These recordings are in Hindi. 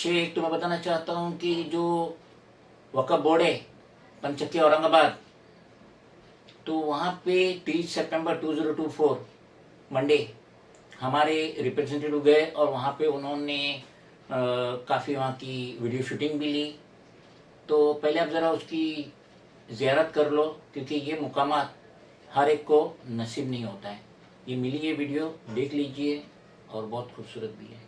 पीछे एक तो मैं बताना चाहता हूँ कि जो वक्फ बोर्ड है पंचक्की औरंगाबाद, तो वहाँ पे 30 सितंबर 2024 मंडे हमारे रिप्रेजेंटेटिव गए और वहाँ पे उन्होंने काफ़ी वहाँ की वीडियो शूटिंग भी ली। तो पहले आप ज़रा उसकी ज़ियारत कर लो, क्योंकि ये मुकामात हर एक को नसीब नहीं होता है। ये मिली ये वीडियो देख लीजिए और बहुत खूबसूरत भी है।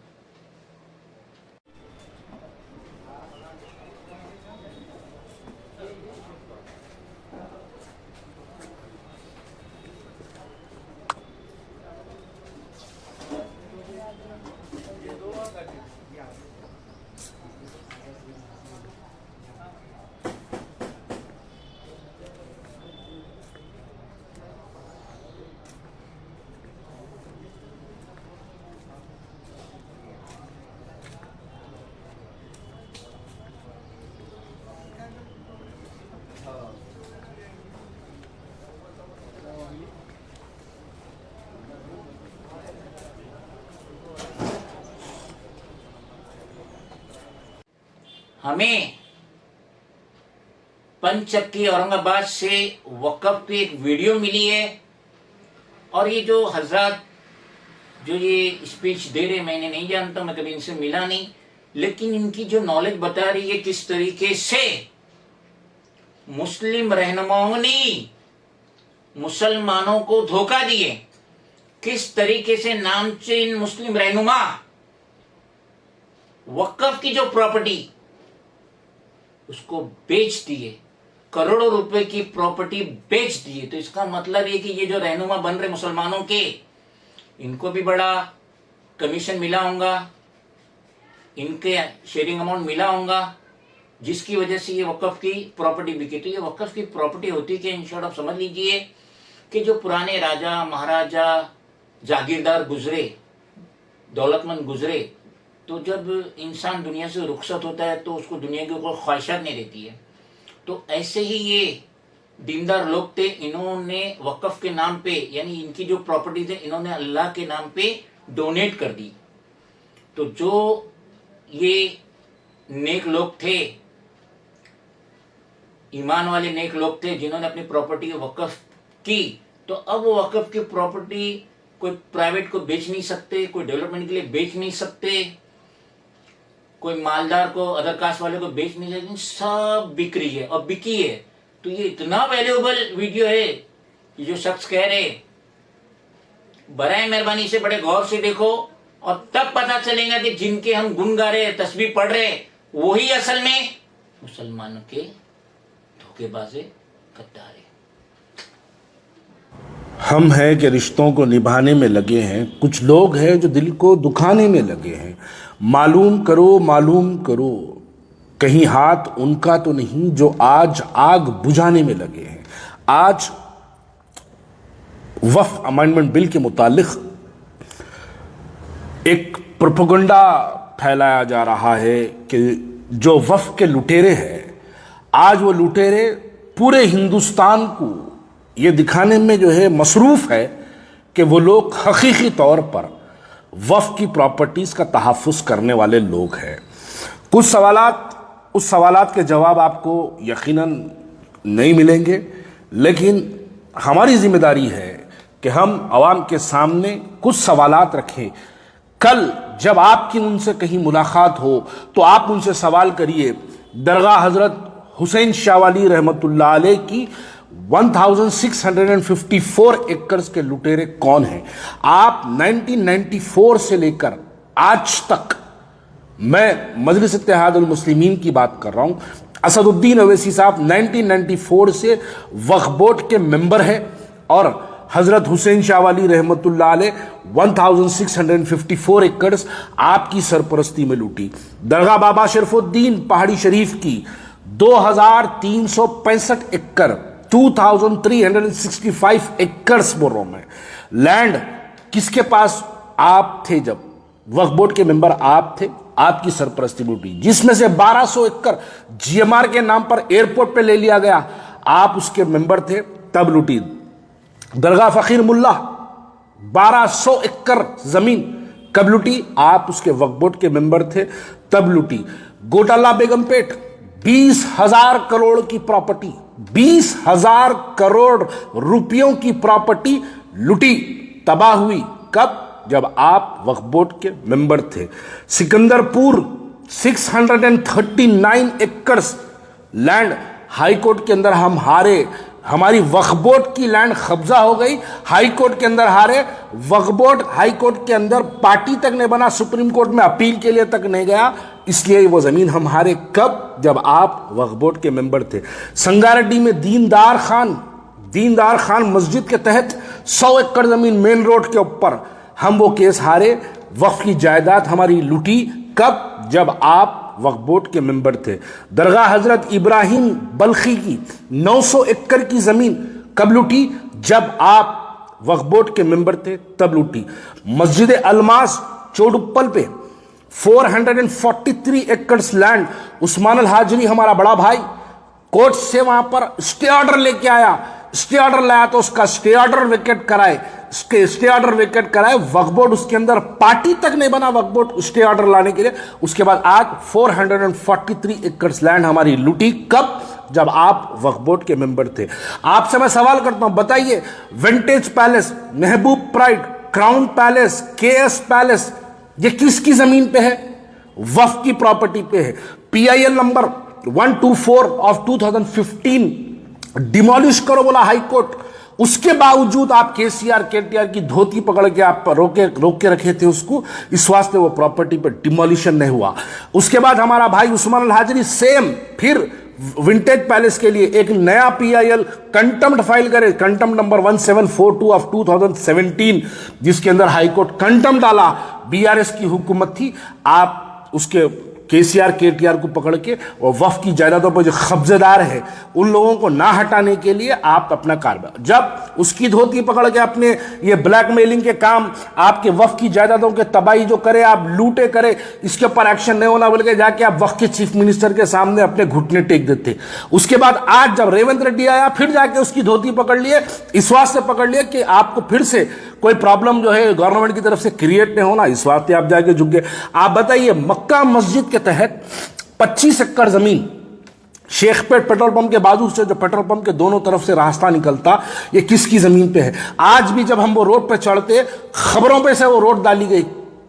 हमें पंचक्की औरंगाबाद से वक़्फ़ की एक वीडियो मिली है और ये जो हजरत जो ये स्पीच दे रहे, मैंने नहीं जानता, मैं कभी इनसे मिला नहीं, लेकिन इनकी जो नॉलेज बता रही है किस तरीके से मुस्लिम रहनुमाओं ने मुसलमानों को धोखा दिए, किस तरीके से नामचीन मुस्लिम रहनुमा वक़्फ़ की जो प्रॉपर्टी उसको बेच दिए, करोड़ों रुपए की प्रॉपर्टी बेच दिए। तो इसका मतलब ये कि ये जो रहनुमा बन रहे मुसलमानों के, इनको भी बड़ा कमीशन मिला होगा, इनके शेयरिंग अमाउंट मिला होगा, जिसकी वजह से ये वक़्फ़ की प्रॉपर्टी बिकी। तो ये वक़्फ़ की प्रॉपर्टी होती कि इन शॉर्ट आप समझ लीजिए कि जो पुराने राजा महाराजा जागीरदार गुजरे, दौलतमंद गुजरे, तो जब इंसान दुनिया से रुखसत होता है तो उसको दुनिया की कोई ख्वाहिशात नहीं रहती है। तो ऐसे ही ये दीनदार लोग थे, इन्होंने वक़्फ़ के नाम पे, यानी इनकी जो प्रॉपर्टीज है, इन्होंने अल्लाह के नाम पे डोनेट कर दी। तो जो ये नेक लोग थे, ईमान वाले नेक लोग थे, जिन्होंने अपनी प्रॉपर्टी वक़्फ़ की, तो अब वो वक़्फ़ की प्रॉपर्टी कोई प्राइवेट को बेच नहीं सकते, कोई डेवलपमेंट के लिए बेच नहीं सकते, कोई मालदार को, अदर कास्ट वाले को बेच नहीं सकते, सब बिक रही है और बिकी है। तो ये इतना वैल्यूएबल वीडियो है, ये जो शख्स कह रहे, बराए मेहरबानी से बड़े गौर से देखो और तब पता चलेगा कि जिनके हम गुण गा रहे, तस्बीह पढ़ रहे, वही असल में मुसलमानों के धोखेबाज गद्दार है। हम हैं कि रिश्तों को निभाने में लगे हैं, कुछ लोग हैं जो दिल को दुखाने में लगे हैं। मालूम करो कहीं हाथ उनका तो नहीं जो आज आग बुझाने में लगे हैं। आज वक्फ अमेंडमेंट बिल के मुतालिक एक प्रोपेगेंडा फैलाया जा रहा है कि जो वक्फ के लुटेरे हैं, आज वो लुटेरे पूरे हिंदुस्तान को ये दिखाने में जो है मसरूफ़ है कि वो लोग हकीकी तौर पर वक्फ की प्रॉपर्टीज़ का तहफ़्फ़ुज़ करने वाले लोग हैं। कुछ उस सवालात के जवाब आपको यकीनन नहीं मिलेंगे, लेकिन हमारी ज़िम्मेदारी है कि हम आवाम के सामने कुछ सवालात रखें। कल जब आपकी उनसे कहीं मुलाकात हो तो आप उनसे सवाल करिए, दरगाह हज़रत हुसैन शाह वाली रहमतुल्लाह अलैह की 1654 एकर्स के लुटेरे कौन हैं? आप 1994 से लेकर आज तक, मैं मजलिस इत्तेहादुल मुस्लिमीन की बात कर रहा हूं, असदुद्दीन अवैसी साहब 1994 से वक्फ बोर्ड के मेंबर हैं और हजरत हुसैन शाह वाली रहमतुल्लाह अलैह 1654 एकर्स आपकी सरपरस्ती में लूटी। दरगाह बाबा शरफुद्दीन पहाड़ी शरीफ की 2365 एकड़ 2365 एकर्स बोल रहा हूं मैं, लैंड किसके पास आप थे जब वक्फ बोर्ड के मेंबर आप थे, आपकी सरपरस्ती लूटी, जिसमें से 1200 एकड़ जीएमआर के नाम पर एयरपोर्ट पे ले लिया गया, आप उसके मेंबर थे, तब लूटी। दरगाह फकीर मुल्ला 1200 एकड़ जमीन कब लूटी? आप उसके वक्फ बोर्ड के मेंबर थे तब लूटी। गोटाला बेगमपेट 20,000 करोड़ की प्रॉपर्टी, 20,000 करोड़ रुपयों की प्रॉपर्टी लूटी, तबाह हुई। कब? जब आप वक्फ बोर्ड के मेंबर थे। सिकंदरपुर 639 एकड़ लैंड हाई कोर्ट के अंदर हम हारे, हमारी वक्फ बोर्ड की लैंड कब्जा हो गई, हाई कोर्ट के अंदर हारे। वक्फ बोर्ड हाई कोर्ट के अंदर पार्टी तक नहीं बना, सुप्रीम कोर्ट में अपील के लिए तक नहीं गया, इसलिए वो जमीन हम हारे। कब? जब आप वक्फ बोर्ड के मेंबर थे। संगारेड्डी में दीनदार खान मस्जिद के तहत 100 एकड़ जमीन मेन रोड के ऊपर, हम वो केस हारे, वक्फ की जायदाद हमारी लूटी। कब? जब आप वक्फ बोर्ड के मेंबर थे। दरगाह हजरत इब्राहिम बल्खी की 900 एकड़ की जमीन कब लूटी? जब आप वक्फ बोर्ड के मेंबर थे तब लूटी। मस्जिद अलमास चोडुप्पल पे 443 एकड़ लैंड, उस्मान अल हाजरी हमारा बड़ा भाई कोर्ट से वहां पर स्टे ऑर्डर लेके आया, स्टे ऑर्डर लाया तो उसका स्टे ऑर्डर वेकेट कराए, स्टे ऑर्डर वेकेट कराए। वक्फ बोर्ड उसके अंदर पार्टी तक नहीं बना, वक्फ बोर्ड स्टे ऑर्डर लाने के लिए। उसके बाद आज 443 एकड़ लैंड हमारी लूटी। कब? जब आप वक्फ बोर्ड के मेंबर थे। आपसे मैं सवाल करता हूं, बताइए, vintage palace, Mehboob pride, crown palace, KS palace, ये किसकी जमीन पे है? वक्फ की प्रॉपर्टी पे है। PIL नंबर 124 ऑफ 2015 डिमोलिश करो बोला हाई कोर्ट, उसके बावजूद आप KCR की धोती पकड़ के आप रोक के रखे थे उसको, इस वास्ते वो प्रॉपर्टी पर डिमोलिशन नहीं हुआ। उसके बाद हमारा भाई उस्मान अल हाजरी सेम फिर विंटेज पैलेस के लिए एक नया PIL कंटेम्प्ट फाइल करे, कंटेम्प्ट नंबर 1742 ऑफ 2017, जिसके अंदर हाई कोर्ट कंटेम्प्ट डाला। BRS की हुकूमत थी, आप उसके KCR को पकड़ के और वक्फ की जायदादों पर जो कब्जेदार है उन लोगों को ना हटाने के लिए आप अपना कार्रवाई, जब उसकी धोती पकड़ के अपने ये ब्लैकमेलिंग के काम, आपके वक्फ की जायदादों के तबाही जो करे, आप लूटे करे, इसके ऊपर एक्शन नहीं होना बोल के जाके आप वक्फ के चीफ मिनिस्टर के सामने अपने घुटने टेक देते। उसके बाद आज जब रेवंत रेड्डी आया, फिर जाके उसकी धोती पकड़ लिए, इस वास्ते पकड़ लिए कि आपको फिर से कोई प्रॉब्लम जो है गवर्नमेंट की तरफ से क्रिएट नहीं होना, इस वास्ते आप जाके झुक गए। आप बताइए, मक्का मस्जिद के तहत 25 एकड़ जमीन, शेखपेट पेट्रोल पंप के बाजू से जो पेट्रोल पंप के दोनों तरफ से रास्ता निकलता, ये किसकी जमीन पे है? आज भी जब हम वो रोड पे चढ़ते, खबरों पे से वो रोड डाली गई,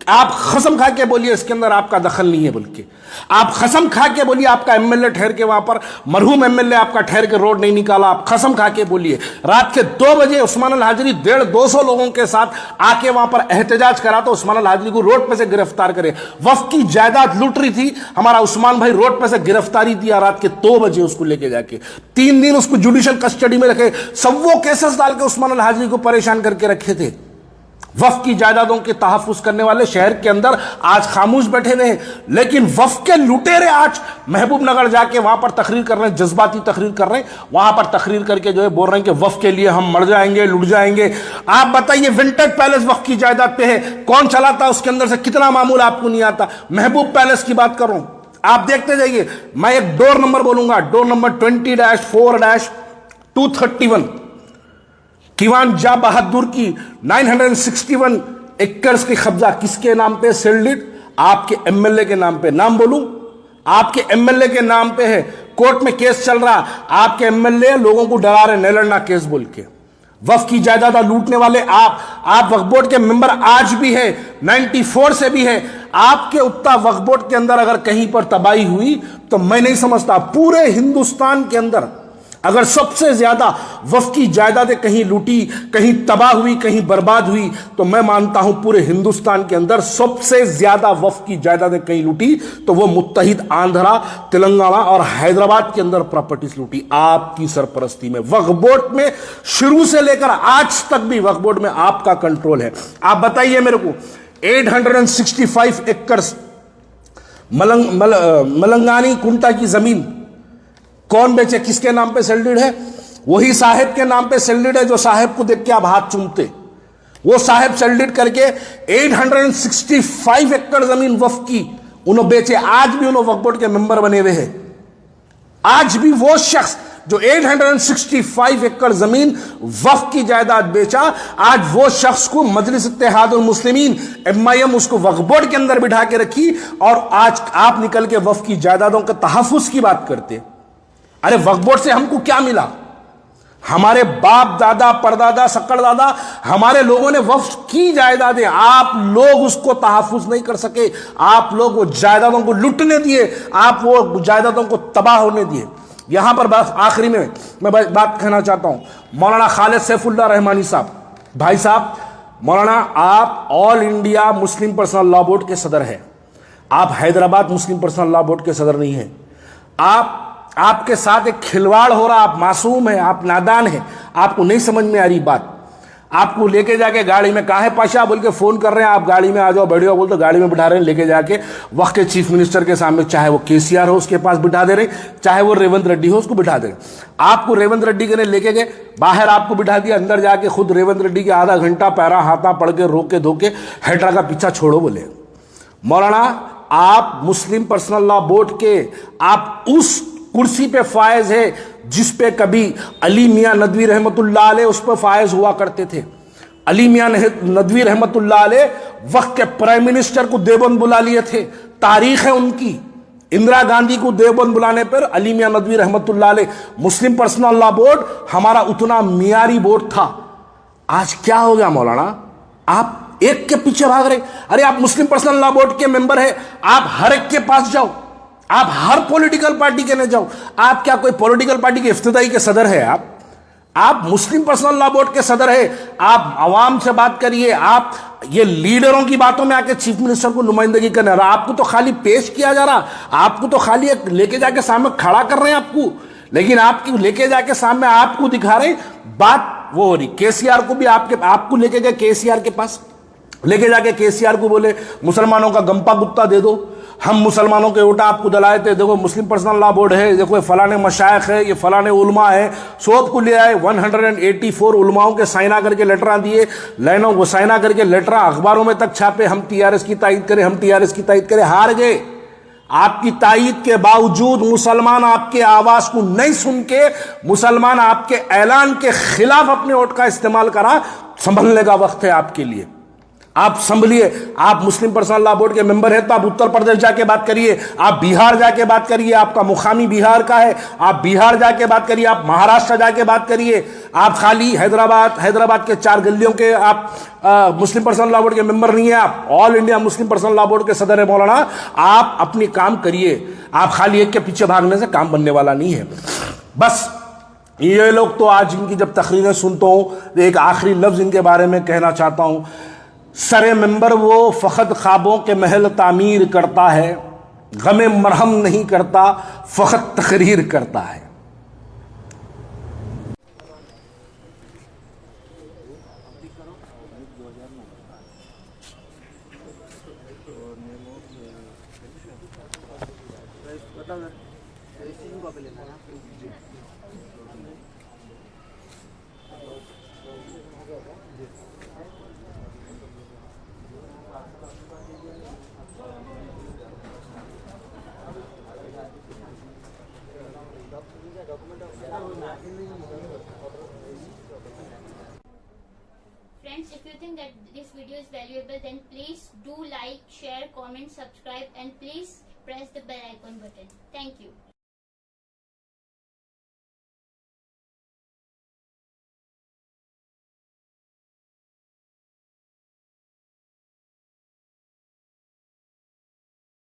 आप कसम खा के बोलिए इसके अंदर आपका दखल नहीं है, बल्कि आप कसम खा के बोलिए आपका MLA ठहर के वहां पर, मरहूम MLA आपका ठहर के रोड नहीं निकाला, आप कसम खा के बोलिए। रात के 2 बजे उस्मान अल हाजरी 150-200 लोगों के साथ आके वहां पर एहतजाज करा तो उस्मान अल हाजरी को रोड पे से गिरफ्तार करे। वक्फ की जायदाद लूट रही थी, हमारा उस्मान भाई रोड पे से गिरफ्तारी दिया रात के 2 बजे उसको लेके जाके, 3 दिन उसको जुडिशियल कस्टडी में रखे, सब वो केसेस डाल के उस्मान अल हाजरी को परेशान करके रखे थे। वक्फ की जायदादों के तहफ्फुज करने वाले शहर के अंदर आज खामोश बैठे रहे, लेकिन वक्फ के लुटेरे आज महबूब नगर जाके वहां पर तकरीर कर रहे हैं, जज्बाती तकरीर कर रहे हैं, वहां पर तकरीर करके जो है बोल रहे हैं कि वक्फ के लिए हम मर जाएंगे, लुट जाएंगे। आप बताइए, विंटेज पैलेस वक्फ की जायदाद पे है, कौन चलाता, उसके अंदर से कितना मामूल आपको नहीं आता? महबूब पैलेस की बात कर रहा हूं, आप देखते जाइए। मैं एक डोर नंबर बोलूंगा, डोर नंबर 20-4-231, किवान जा बहादुर की 961 एकड़ की कब्जा किसके नाम पे? सेल्डिड आपके MLA के नाम पे। नाम बोलूं? आपके MLA के नाम पे है, कोर्ट में केस चल रहा, आपके MLA लोगों को डरा रहे, नहीं लड़ना केस बोल के। वक्फ की जायदाद लूटने वाले आप वक्फ बोर्ड के मेंबर आज भी है, 94 से भी है। आपके उत्ता वक्फ बोर्ड के अंदर अगर कहीं पर तबाही हुई तो मैं नहीं समझता पूरे हिंदुस्तान के अंदर अगर सबसे ज्यादा वक्फ की जायदादें कहीं लूटी, कहीं तबाह हुई, कहीं बर्बाद हुई, तो मैं मानता हूं पूरे हिंदुस्तान के अंदर सबसे ज्यादा वक्फ की जायदादें कहीं लूटी तो वो मुत्तहिद आंध्रा, तेलंगाना और हैदराबाद के अंदर प्रॉपर्टीज लूटी आपकी सरपरस्ती में। वक्फ बोर्ड में शुरू से लेकर आज तक भी वक्फ बोर्ड में आपका कंट्रोल है। आप बताइए मेरे को, 865 एकड़ मलंगानी कुंटा की जमीन कौन बेचे, किसके नाम पे सेल्डिड है? वही साहेब के नाम पे सेल्डिड है जो साहेब को देख के आप हाथ चूमते। वो साहेब सेल्डिड करके 865 एकड़ जमीन वक्फ की उन्होंने बेचे। आज भी उन्होंने वक्फ बोर्ड के मेंबर बने हुए हैं। आज भी वो शख्स जो 865 एकड़ जमीन वक्फ की जायदाद बेचा, आज वो शख्स को मजलिस इत्तेहादुल मुस्लिमीन MIM उसको वक्फ बोर्ड के अंदर बिठा के रखी, और आज आप निकल के वक्फ की जायदादों के तहफ्फुज की बात करते। अरे वक्फ बोर्ड से हमको क्या मिला? हमारे बाप दादा परदादा सक्कड़ दादा हमारे लोगों ने वक्फ की जायदादें, आप लोग उसको तहफ्फुज नहीं कर सके, आप लोग वो जायदादों को लुटने दिए, आप वो जायदादों को तबाह होने दिए। यहां पर बस आखिरी में मैं बात कहना चाहता हूं, मौलाना खालिद सैफुल्लाह रहमानी साहब, भाई साहब, मौलाना आप all India Muslim personal law board के सदर हैं, आप हैदराबाद मुस्लिम पर्सनल लॉ बोर्ड के सदर नहीं हैं। आपके साथ एक खिलवाड़ हो रहा, आप मासूम हैं, आप नादान हैं, आपको नहीं समझ में आ रही बात। आपको लेके जाके गाड़ी में, कहा है पाशा बोल के फोन कर रहे हैं, आप गाड़ी में आ जाओ बैठो बोल तो गाड़ी में बिठा रहे हैं, लेके जाके वक्त के चीफ मिनिस्टर के सामने, चाहे वो KCR हो उसके पास बिठा दे रहे, चाहे वो रेवंत रेड्डी हो उसको बिठा दे रहे। आपको रेवंत रेड्डी के ने लेके गए बाहर, आपको बिठा दिया, अंदर जाके खुद रेवंत रेड्डी के आधा घंटा पैरा हाथा पड़ के रोके धोके हेड्रा का पीछा छोड़ो बोले। मौलाना आप मुस्लिम पर्सनल लॉ बोर्ड के आप उस कुर्सी पे फायज है जिस पे कभी अली मियां नदवी रहमतुल्लाह अलैह उस पर फायज हुआ करते थे। अली मियां नदवी रहमतुल्लाह अलैह वक्त के प्राइम मिनिस्टर को देवबंद बुला लिए थे, तारीख है उनकी। इंदिरा गांधी को देवबंद बुलाने पर अली मियां नदवी रहमतुल्लाह अलैह, मुस्लिम पर्सनल लॉ बोर्ड हमारा उतना मियारी बोर्ड था। आज क्या हो गया मौलाना, आप एक के पीछे भाग रहे। अरे आप मुस्लिम पर्सनल लॉ बोर्ड के मेंबर है, आप हर एक के पास जाओ, आप हर पॉलिटिकल पार्टी के न जाओ। आप क्या कोई पॉलिटिकल पार्टी के इफ्तिदाई के सदर है? आप मुस्लिम पर्सनल लॉ बोर्ड के सदर है। आप आवाम से बात करिए, आप ये लीडरों की बातों में आके चीफ मिनिस्टर को नुमाइंदगी करने रहा। आपको तो खाली पेश किया जा रहा, आपको तो खाली एक लेके जाके सामने खड़ा कर रहे हैं आपको, लेकिन आपकी लेके जाके सामने आपको दिखा रहे बात वो हो रही। KCR को भी आपको लेके गए KCR के पास, लेके जाके KCR को बोले मुसलमानों का गंपा गुत्ता दे दो, हम मुसलमानों के ओटा आपको दिलाए थे, देखो मुस्लिम पर्सनल लॉ बोर्ड है, देखो फलाने मशाइख है, ये फलाने उलमा है, सोब को ले आए। 184 उलमाओं के साइना करके लेटरा दिए, लाइनों को साइना करके लेटरा अखबारों में तक छापे, हम TRS की तायद करें, हम TRS की तायद करें। हार गए। आपकी तायद के बावजूद मुसलमान आपके आवाज को नहीं सुन के, मुसलमान आपके ऐलान के खिलाफ अपने वोट का इस्तेमाल करा। संभलने का वक्त है आपके लिए, आप संभलिए। आप मुस्लिम पर्सनल लॉ बोर्ड के मेंबर हैं तो आप उत्तर प्रदेश जाके बात करिए, आप बिहार जाके बात करिए, आपका मुकामी बिहार का है, आप बिहार जाके बात करिए, आप महाराष्ट्र जाके बात करिए। आप खाली हैदराबाद के 4 गलियों के आप मुस्लिम पर्सनल लॉ बोर्ड के मेंबर नहीं है, आप all India Muslim personal law board के सदर है मौलाना। आप अपनी काम करिए, आप खाली एक के पीछे भागने से काम बनने वाला नहीं है। बस ये लोग तो आज इनकी जब तकरीरें सुनता हूं तो एक आखिरी लफ्ज इनके बारे में कहना चाहता हूं, सरे मेंबर वो फखत ख्वाबों के महल तामीर करता है, गमे मरहम नहीं करता, फखत तकरीर करता है। Friends, if you think that this video is valuable, then please do like, share, comment, subscribe, and please press the bell icon button. Thank you.